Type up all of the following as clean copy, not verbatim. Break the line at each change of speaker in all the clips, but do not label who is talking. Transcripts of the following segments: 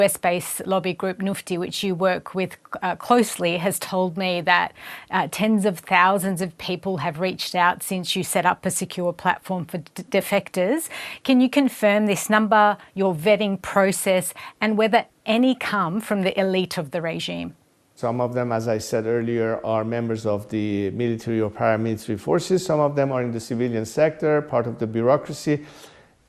US-based lobby group Nufti, which you work with closely, has told me that tens of thousands of people have reached out since you set up a secure platform for defectors. Can you confirm this number, your vetting process, and whether any come from the elite of the regime?
Some of them, as I said earlier, are members of the military or paramilitary forces. Some of them are in the civilian sector, part of the bureaucracy.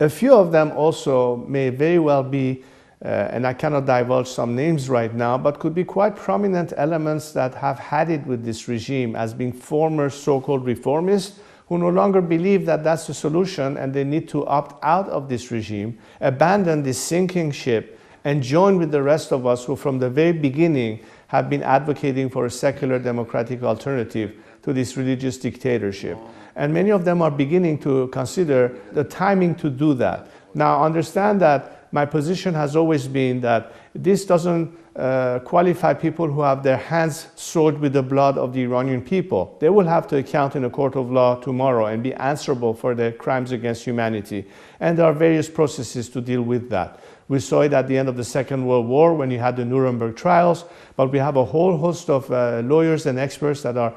A few of them also may very well be and I cannot divulge some names right now, but could be quite prominent elements that have had it with this regime as being former so-called reformists who no longer believe that that's the solution and they need to opt out of this regime, abandon this sinking ship, and join with the rest of us who from the very beginning have been advocating for a secular democratic alternative to this religious dictatorship. And many of them are beginning to consider the timing to do that. Now understand that my position has always been that this doesn't qualify people who have their hands soiled with the blood of the Iranian people. They will have to account in a court of law tomorrow and be answerable for their crimes against humanity. And there are various processes to deal with that. We saw it at the end of the Second World War when you had the Nuremberg trials, but we have a whole host of lawyers and experts that are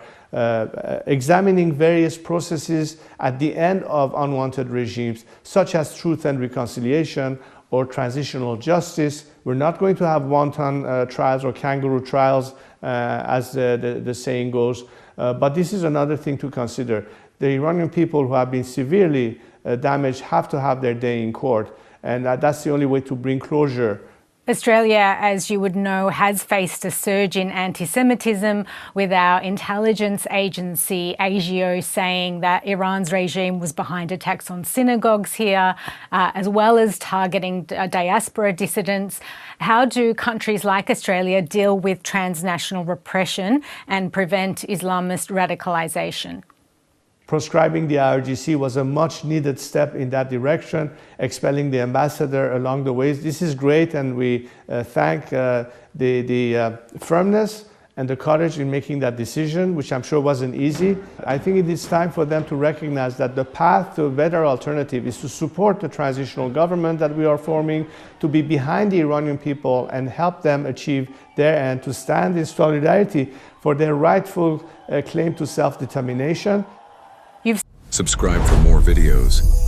examining various processes at the end of unwanted regimes, such as truth and reconciliation or transitional justice. We're not going to have wanton trials or kangaroo trials, as the saying goes, but this is another thing to consider. The Iranian people who have been severely damaged have to have their day in court, and that's the only way to bring closure.
Australia, as you would know, has faced a surge in anti-Semitism, with our intelligence agency, ASIO, saying that Iran's regime was behind attacks on synagogues here, as well as targeting diaspora dissidents. How do countries like Australia deal with transnational repression and prevent Islamist radicalisation?
Proscribing the IRGC was a much needed step in that direction, expelling the ambassador along the way. This is great, and we thank the firmness and the courage in making that decision, which I'm sure wasn't easy. I think it is time for them to recognize that the path to a better alternative is to support the transitional government that we are forming, to be behind the Iranian people and help them achieve their end, to stand in solidarity for their rightful claim to self-determination.
Subscribe for more videos.